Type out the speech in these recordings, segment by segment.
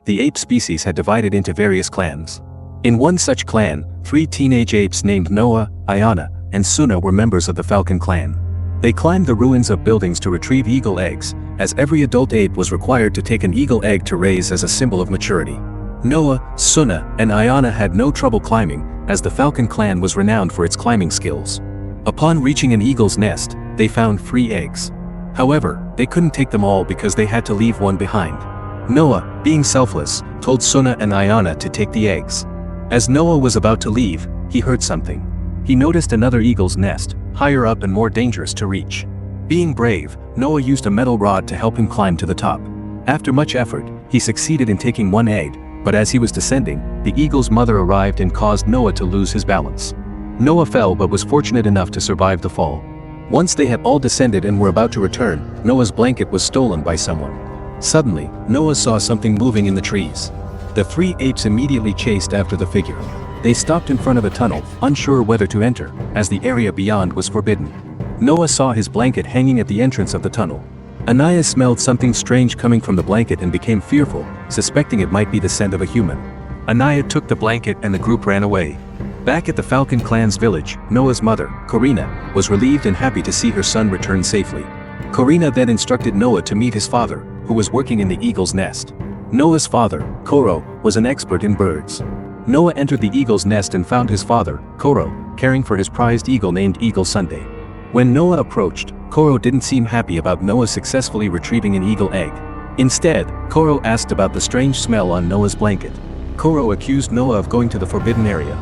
The ape species had divided into various clans. In one such clan, 3 teenage apes named Noah, Ayana, and Suna were members of the Falcon clan. They climbed the ruins of buildings to retrieve eagle eggs, as every adult ape was required to take an eagle egg to raise as a symbol of maturity. Noah, Suna, and Ayana had no trouble climbing, as the Falcon clan was renowned for its climbing skills. Upon reaching an eagle's nest, they found 3 eggs. However, they couldn't take them all because they had to leave one behind. Noah, being selfless, told Suna and Ayana to take the eggs. As Noah was about to leave, he heard something. He noticed another eagle's nest, higher up and more dangerous to reach. Being brave, Noah used a metal rod to help him climb to the top. After much effort, he succeeded in taking 1 egg, but as he was descending, the eagle's mother arrived and caused Noah to lose his balance. Noah fell but was fortunate enough to survive the fall. Once they had all descended and were about to return, Noah's blanket was stolen by someone. Suddenly, Noah saw something moving in the trees. The 3 apes immediately chased after the figure. They stopped in front of a tunnel, unsure whether to enter, as the area beyond was forbidden. Noah saw his blanket hanging at the entrance of the tunnel. Anaya smelled something strange coming from the blanket and became fearful, suspecting it might be the scent of a human. Anaya took the blanket and the group ran away. Back at the Falcon clan's village, Noah's mother, Corina, was relieved and happy to see her son return safely. Corina then instructed Noah to meet his father, who was working in the eagle's nest. Noah's father, Koro, was an expert in birds. Noah entered the eagle's nest and found his father, Koro, caring for his prized eagle named Eagle Sunday. When Noah approached, Koro didn't seem happy about Noah successfully retrieving an eagle egg. Instead, Koro asked about the strange smell on Noah's blanket. Koro accused Noah of going to the forbidden area.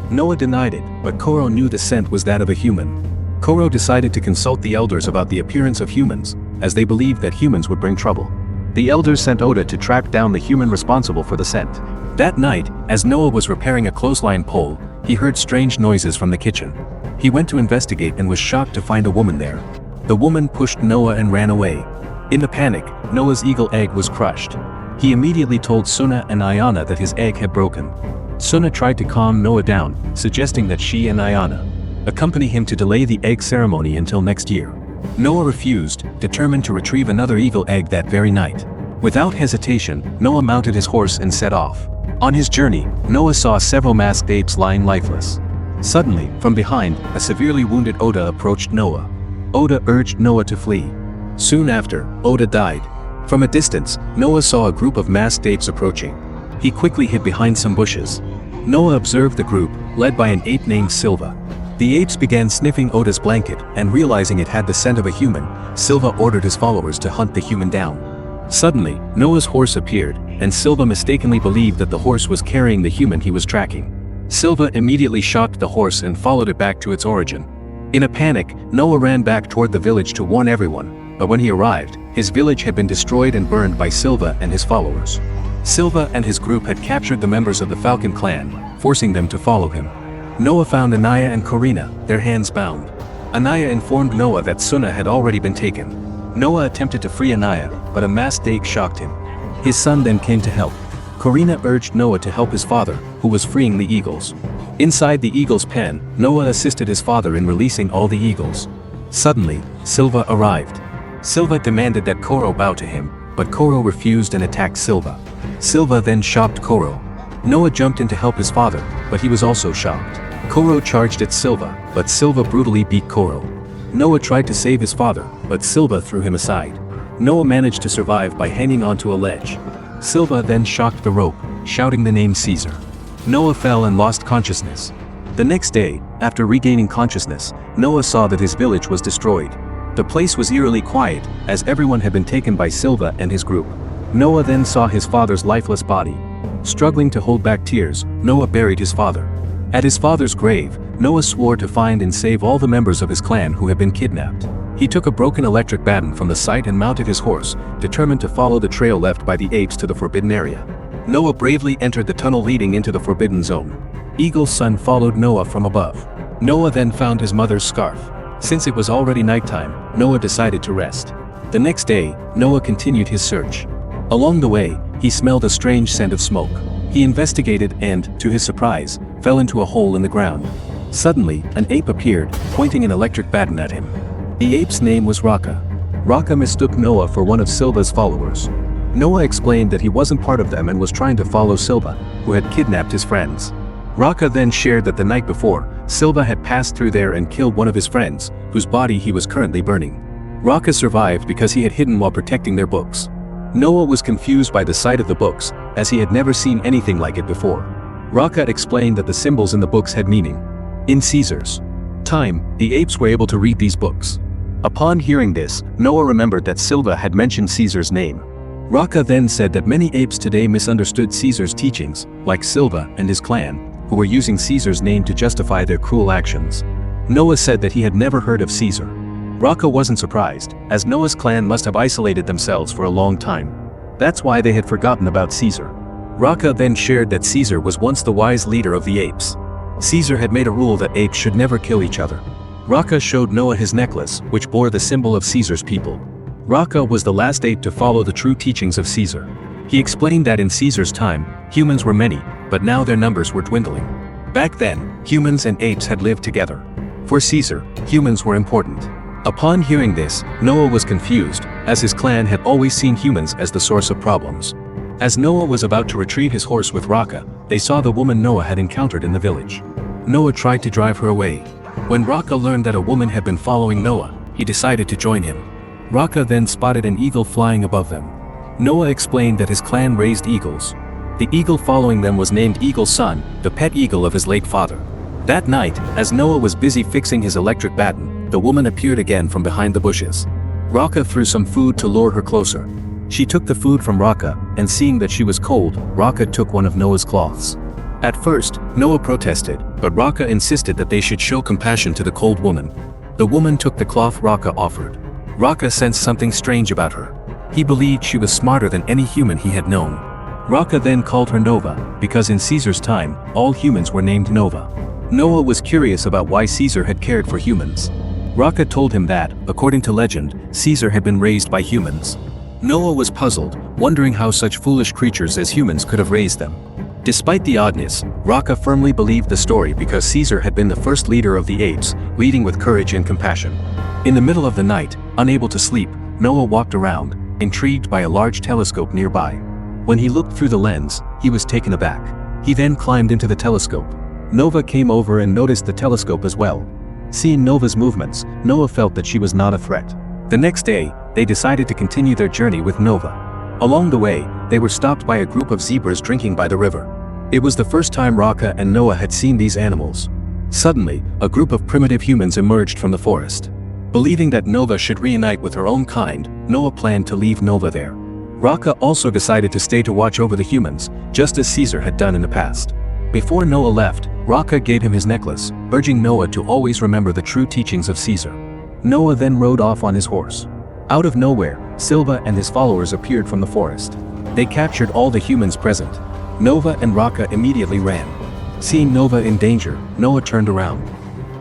Noah denied it, but Koro knew the scent was that of a human. Koro decided to consult the elders about the appearance of humans, as they believed that humans would bring trouble. The elders sent Oda to track down the human responsible for the scent. That night, as Noah was repairing a clothesline pole, he heard strange noises from the kitchen. He went to investigate and was shocked to find a woman there. The woman pushed Noah and ran away. In the panic, Noah's eagle egg was crushed. He immediately told Suna and Ayana that his egg had broken. Suna tried to calm Noah down, suggesting that she and Ayana accompany him to delay the egg ceremony until next year. Noah refused, determined to retrieve another eagle egg that very night. Without hesitation, Noah mounted his horse and set off. On his journey, Noah saw several masked apes lying lifeless. Suddenly, from behind, a severely wounded Oda approached Noah. Oda urged Noah to flee. Soon after, Oda died. From a distance, Noah saw a group of masked apes approaching. He quickly hid behind some bushes. Noah observed the group, led by an ape named Silva. The apes began sniffing Oda's blanket, and realizing it had the scent of a human, Silva ordered his followers to hunt the human down. Suddenly, Noah's horse appeared, and Silva mistakenly believed that the horse was carrying the human he was tracking. Silva immediately shocked the horse and followed it back to its origin. In a panic, Noah ran back toward the village to warn everyone, but when he arrived, his village had been destroyed and burned by Silva and his followers. Silva and his group had captured the members of the Falcon clan, forcing them to follow him. Noah found Anaya and Corina, their hands bound. Anaya informed Noah that Suna had already been taken. Noah attempted to free Anaya, but a masked ape shocked him. His son then came to help. Corina urged Noah to help his father, who was freeing the eagles. Inside the eagle's pen, Noah assisted his father in releasing all the eagles. Suddenly, Silva arrived. Silva demanded that Koro bow to him, but Koro refused and attacked Silva. Silva then shocked Koro. Noah jumped in to help his father, but he was also shocked. Koro charged at Silva, but Silva brutally beat Koro. Noah tried to save his father, but Silva threw him aside. Noah managed to survive by hanging onto a ledge. Silva then shocked the rope, shouting the name Caesar. Noah fell and lost consciousness. The next day, after regaining consciousness, Noah saw that his village was destroyed. The place was eerily quiet, as everyone had been taken by Silva and his group. Noah then saw his father's lifeless body. Struggling to hold back tears, Noah buried his father. At his father's grave, Noah swore to find and save all the members of his clan who had been kidnapped. He took a broken electric baton from the site and mounted his horse, determined to follow the trail left by the apes to the forbidden area. Noah bravely entered the tunnel leading into the forbidden zone. Eagle's son followed Noah from above. Noah then found his mother's scarf. Since it was already nighttime, Noah decided to rest. The next day, Noah continued his search. Along the way, he smelled a strange scent of smoke. He investigated and, to his surprise, fell into a hole in the ground. Suddenly, an ape appeared, pointing an electric baton at him. The ape's name was Raka. Raka mistook Noah for one of Silva's followers. Noah explained that he wasn't part of them and was trying to follow Silva, who had kidnapped his friends. Raka then shared that the night before, Silva had passed through there and killed one of his friends, whose body he was currently burning. Raka survived because he had hidden while protecting their books. Noah was confused by the sight of the books, as he had never seen anything like it before. Raka explained that the symbols in the books had meaning. In Caesar's time, the apes were able to read these books. Upon hearing this, Noah remembered that Silva had mentioned Caesar's name. Raka then said that many apes today misunderstood Caesar's teachings, like Silva and his clan, who were using Caesar's name to justify their cruel actions. Noah said that he had never heard of Caesar. Raka wasn't surprised, as Noah's clan must have isolated themselves for a long time. That's why they had forgotten about Caesar. Raka then shared that Caesar was once the wise leader of the apes. Caesar had made a rule that apes should never kill each other. Raka showed Noah his necklace, which bore the symbol of Caesar's people. Raka was the last ape to follow the true teachings of Caesar. He explained that in Caesar's time, humans were many, but now their numbers were dwindling. Back then, humans and apes had lived together. For Caesar, humans were important. Upon hearing this, Noah was confused, as his clan had always seen humans as the source of problems. As Noah was about to retrieve his horse with Raka, they saw the woman Noah had encountered in the village. Noah tried to drive her away. When Raka learned that a woman had been following Noah, he decided to join him. Raka then spotted an eagle flying above them. Noah explained that his clan raised eagles. The eagle following them was named Eagle's son, the pet eagle of his late father. That night, as Noah was busy fixing his electric baton, the woman appeared again from behind the bushes. Raka threw some food to lure her closer. She took the food from Raka, and seeing that she was cold, Raka took one of Noah's cloths. At first, Noah protested, but Raka insisted that they should show compassion to the cold woman. The woman took the cloth Raka offered. Raka sensed something strange about her. He believed she was smarter than any human he had known. Raka then called her Nova, because in Caesar's time, all humans were named Nova. Noah was curious about why Caesar had cared for humans. Raka told him that, according to legend, Caesar had been raised by humans. Noah was puzzled, wondering how such foolish creatures as humans could have raised them. Despite the oddness, Raka firmly believed the story because Caesar had been the first leader of the apes, leading with courage and compassion. In the middle of the night, unable to sleep, Noah walked around, intrigued by a large telescope nearby. When he looked through the lens, he was taken aback. He then climbed into the telescope. Nova came over and noticed the telescope as well. Seeing Nova's movements, Noah felt that she was not a threat. The next day, they decided to continue their journey with Nova. Along the way, they were stopped by a group of zebras drinking by the river. It was the first time Raka and Noah had seen these animals. Suddenly, a group of primitive humans emerged from the forest. Believing that Nova should reunite with her own kind, Noah planned to leave Nova there. Raka also decided to stay to watch over the humans, just as Caesar had done in the past. Before Noah left, Raka gave him his necklace, urging Noah to always remember the true teachings of Caesar. Noah then rode off on his horse. Out of nowhere, Silva and his followers appeared from the forest. They captured all the humans present. Nova and Raka immediately ran. Seeing Nova in danger, Noah turned around.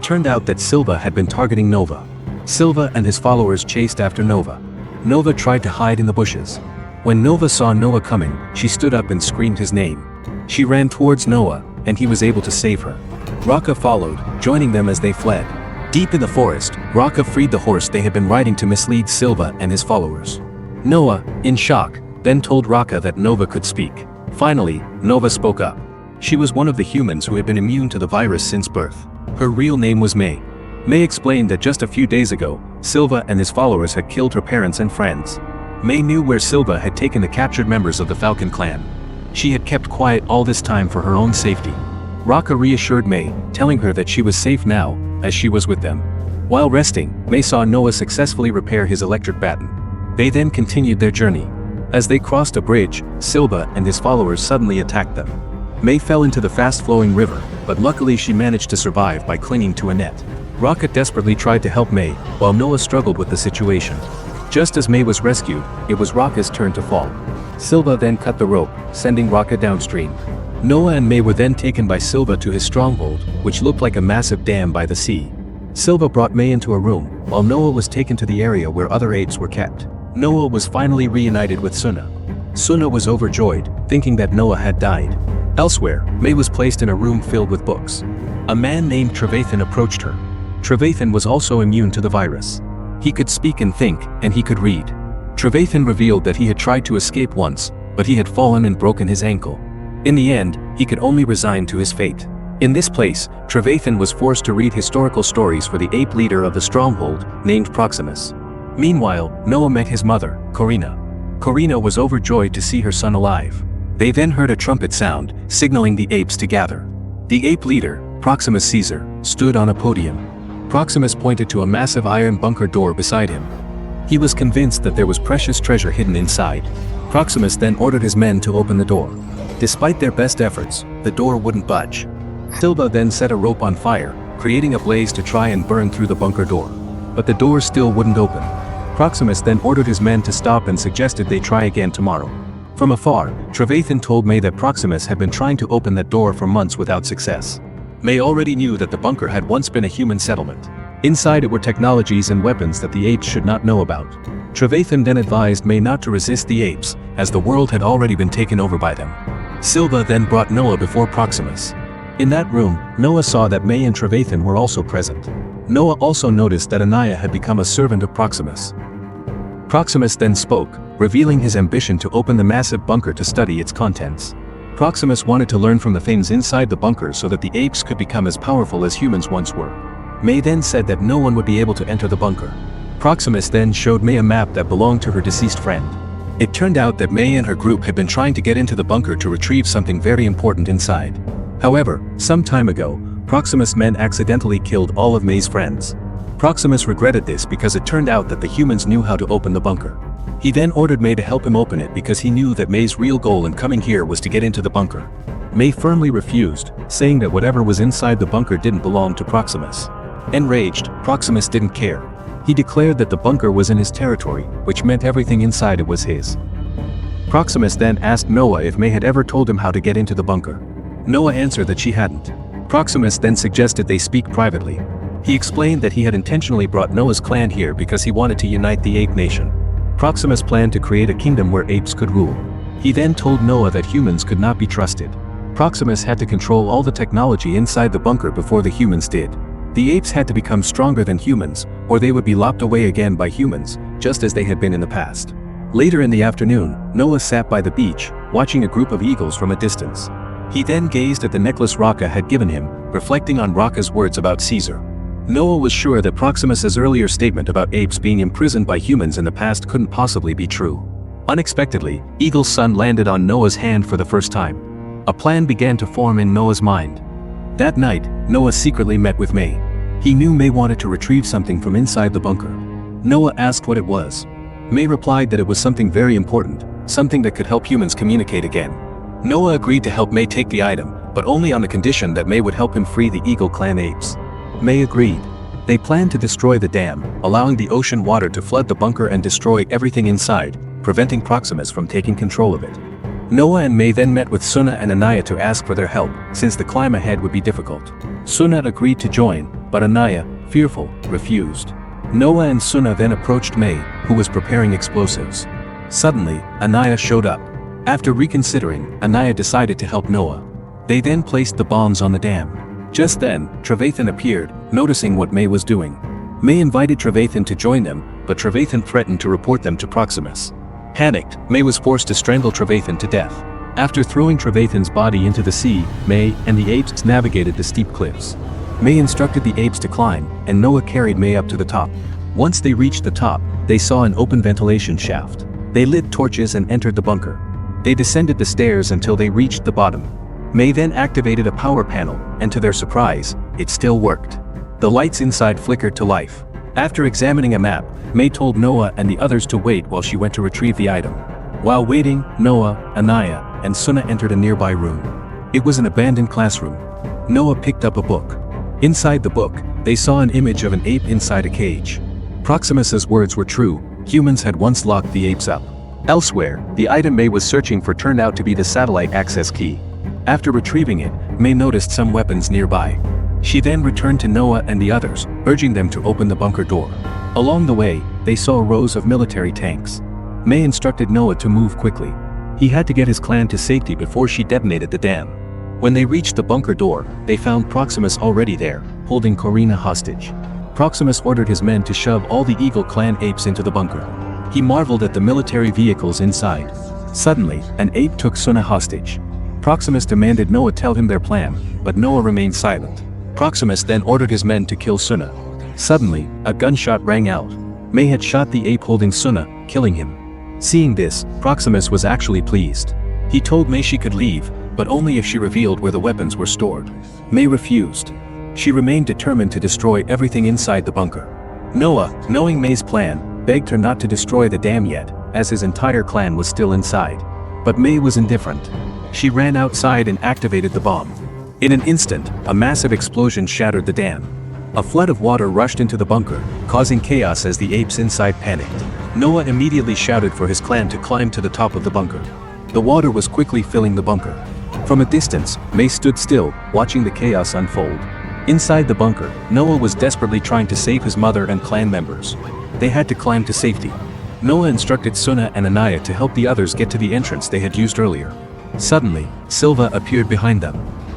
Turned out that Silva had been targeting Nova. Silva and his followers chased after Nova. Nova tried to hide in the bushes. When Nova saw Noah coming, she stood up and screamed his name. She ran towards Noah, and he was able to save her. Raka followed, joining them as they fled. Deep in the forest, Raka freed the horse they had been riding to mislead Silva and his followers. Noah, in shock, then told Raka that Nova could speak. Finally, Nova spoke up. She was one of the humans who had been immune to the virus since birth. Her real name was May. May explained that just a few days ago, Silva and his followers had killed her parents and friends. May knew where Silva had taken the captured members of the Falcon clan. She had kept quiet all this time for her own safety. Raka reassured May, telling her that she was safe now, as she was with them. While resting, May saw Noah successfully repair his electric baton. They then continued their journey. As they crossed a bridge, Silva and his followers suddenly attacked them. May fell into the fast-flowing river, but luckily she managed to survive by clinging to a net. Raka desperately tried to help May, while Noah struggled with the situation. Just as May was rescued, it was Raka's turn to fall. Silva then cut the rope, sending Raka downstream. Noah and May were then taken by Silva to his stronghold, which looked like a massive dam by the sea. Silva brought May into a room, while Noah was taken to the area where other apes were kept. Noah was finally reunited with Suna. Suna was overjoyed, thinking that Noah had died. Elsewhere, May was placed in a room filled with books. A man named Trevathan approached her. Trevathan was also immune to the virus. He could speak and think, and he could read. Trevathan revealed that he had tried to escape once, but he had fallen and broken his ankle. In the end, he could only resign to his fate. In this place, Trevathan was forced to read historical stories for the ape leader of the stronghold, named Proximus. Meanwhile, Noah met his mother, Corina. Corina was overjoyed to see her son alive. They then heard a trumpet sound, signaling the apes to gather. The ape leader, Proximus Caesar, stood on a podium. Proximus pointed to a massive iron bunker door beside him. He was convinced that there was precious treasure hidden inside. Proximus then ordered his men to open the door. Despite their best efforts, the door wouldn't budge. Silva then set a rope on fire, creating a blaze to try and burn through the bunker door. But the door still wouldn't open. Proximus then ordered his men to stop and suggested they try again tomorrow. From afar, Trevathan told May that Proximus had been trying to open that door for months without success. May already knew that the bunker had once been a human settlement. Inside it were technologies and weapons that the apes should not know about. Trevathan then advised May not to resist the apes, as the world had already been taken over by them. Silva then brought Noah before Proximus. In that room, Noah saw that May and Trevathan were also present. Noah also noticed that Anaya had become a servant of Proximus. Proximus then spoke, revealing his ambition to open the massive bunker to study its contents. Proximus wanted to learn from the things inside the bunker so that the apes could become as powerful as humans once were. May then said that no one would be able to enter the bunker. Proximus then showed May a map that belonged to her deceased friend. It turned out that May and her group had been trying to get into the bunker to retrieve something very important inside. However, some time ago, Proximus' men accidentally killed all of May's friends. Proximus regretted this because it turned out that the humans knew how to open the bunker. He then ordered May to help him open it because he knew that May's real goal in coming here was to get into the bunker. May firmly refused, saying that whatever was inside the bunker didn't belong to Proximus. Enraged, Proximus didn't care. He declared that the bunker was in his territory, which meant everything inside it was his. Proximus then asked Noah if May had ever told him how to get into the bunker. Noah answered that she hadn't. Proximus then suggested they speak privately. He explained that he had intentionally brought Noah's clan here because he wanted to unite the ape nation. Proximus planned to create a kingdom where apes could rule. He then told Noah that humans could not be trusted. Proximus had to control all the technology inside the bunker before the humans did. The apes had to become stronger than humans, or they would be lopped away again by humans, just as they had been in the past. Later in the afternoon, Noah sat by the beach, watching a group of eagles from a distance. He then gazed at the necklace Raka had given him, reflecting on Raka's words about Caesar. Noah was sure that Proximus's earlier statement about apes being imprisoned by humans in the past couldn't possibly be true. Unexpectedly, Eagle's sun landed on Noah's hand for the first time. A plan began to form in Noah's mind. That night, Noah secretly met with May. He knew May wanted to retrieve something from inside the bunker. Noah asked what it was. May replied that it was something very important, something that could help humans communicate again. Noah agreed to help May take the item, but only on the condition that May would help him free the Eagle clan apes. May agreed. They planned to destroy the dam, allowing the ocean water to flood the bunker and destroy everything inside, preventing Proximus from taking control of it. Noah and May then met with Suna and Anaya to ask for their help, since the climb ahead would be difficult. Suna agreed to join, but Anaya, fearful, refused. Noah and Suna then approached May, who was preparing explosives. Suddenly, Anaya showed up. After reconsidering, Anaya decided to help Noah. They then placed the bombs on the dam. Just then, Trevathan appeared, noticing what May was doing. May invited Trevathan to join them, but Trevathan threatened to report them to Proximus. Panicked, May was forced to strangle Trevathan to death. After throwing Trevathan's body into the sea, May and the apes navigated the steep cliffs. May instructed the apes to climb, and Noah carried May up to the top. Once they reached the top, they saw an open ventilation shaft. They lit torches and entered the bunker. They descended the stairs until they reached the bottom. May then activated a power panel, and to their surprise, it still worked. The lights inside flickered to life. After examining a map, May told Noah and the others to wait while she went to retrieve the item. While waiting, Noah, Anaya, and Suna entered a nearby room. It was an abandoned classroom. Noah picked up a book. Inside the book, they saw an image of an ape inside a cage. Proximus's words were true, humans had once locked the apes up. Elsewhere, the item May was searching for turned out to be the satellite access key. After retrieving it, May noticed some weapons nearby. She then returned to Noah and the others, urging them to open the bunker door. Along the way, they saw rows of military tanks. May instructed Noah to move quickly. He had to get his clan to safety before she detonated the dam. When they reached the bunker door, they found Proximus already there, holding Corina hostage. Proximus ordered his men to shove all the Eagle clan apes into the bunker. He marveled at the military vehicles inside. Suddenly, an ape took Suna hostage. Proximus demanded Noah tell him their plan, but Noah remained silent. Proximus then ordered his men to kill Suna. Suddenly, a gunshot rang out. May had shot the ape holding Suna, killing him. Seeing this, Proximus was actually pleased. He told May she could leave, but only if she revealed where the weapons were stored. May refused. She remained determined to destroy everything inside the bunker. Noah, knowing May's plan, begged her not to destroy the dam yet, as his entire clan was still inside. But May was indifferent. She ran outside and activated the bomb. In an instant, a massive explosion shattered the dam. A flood of water rushed into the bunker, causing chaos as the apes inside panicked. Noah immediately shouted for his clan to climb to the top of the bunker. The water was quickly filling the bunker. From a distance, May stood still, watching the chaos unfold. Inside the bunker, Noah was desperately trying to save his mother and clan members. They had to climb to safety. Noah instructed Suna and Anaya to help the others get to the entrance they had used earlier. Suddenly, Silva appeared behind them.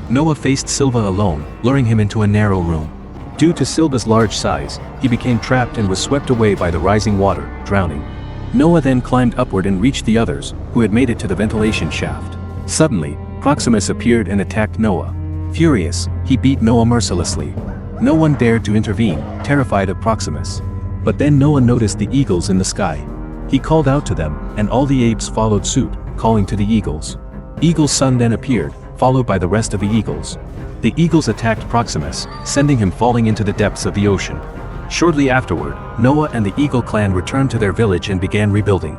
Noah faced Silva alone, luring him into a narrow room. Due to Silva's large size, he became trapped and was swept away by the rising water, drowning. Noah then climbed upward and reached the others, who had made it to the ventilation shaft. Suddenly, Proximus appeared and attacked Noah. Furious, he beat Noah mercilessly. No one dared to intervene, terrified of Proximus. But then Noah noticed the eagles in the sky. He called out to them, and all the apes followed suit, calling to the eagles. Eagle's son then appeared, followed by the rest of the eagles. The eagles attacked Proximus, sending him falling into the depths of the ocean. Shortly afterward, Noah and the Eagle clan returned to their village and began rebuilding.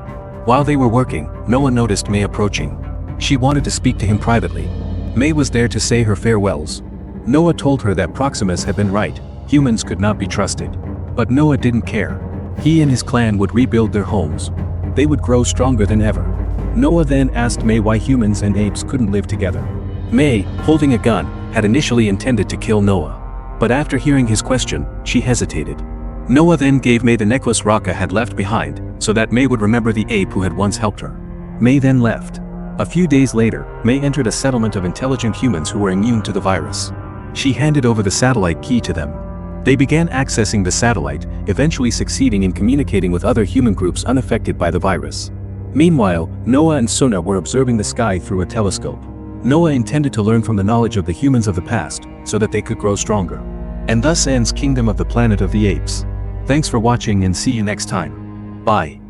While they were working, Noah noticed May approaching. She wanted to speak to him privately. May was there to say her farewells. Noah told her that Proximus had been right, humans could not be trusted. But Noah didn't care. He and his clan would rebuild their homes. They would grow stronger than ever. Noah then asked May why humans and apes couldn't live together. May, holding a gun, had initially intended to kill Noah. But after hearing his question, she hesitated. Noah then gave May the necklace Raka had left behind, so that May would remember the ape who had once helped her. May then left. A few days later, May entered a settlement of intelligent humans who were immune to the virus. She handed over the satellite key to them. They began accessing the satellite, eventually succeeding in communicating with other human groups unaffected by the virus. Meanwhile, Noah and Suna were observing the sky through a telescope. Noah intended to learn from the knowledge of the humans of the past, so that they could grow stronger. And thus ends Kingdom of the Planet of the Apes. Thanks for watching and see you next time. Bye.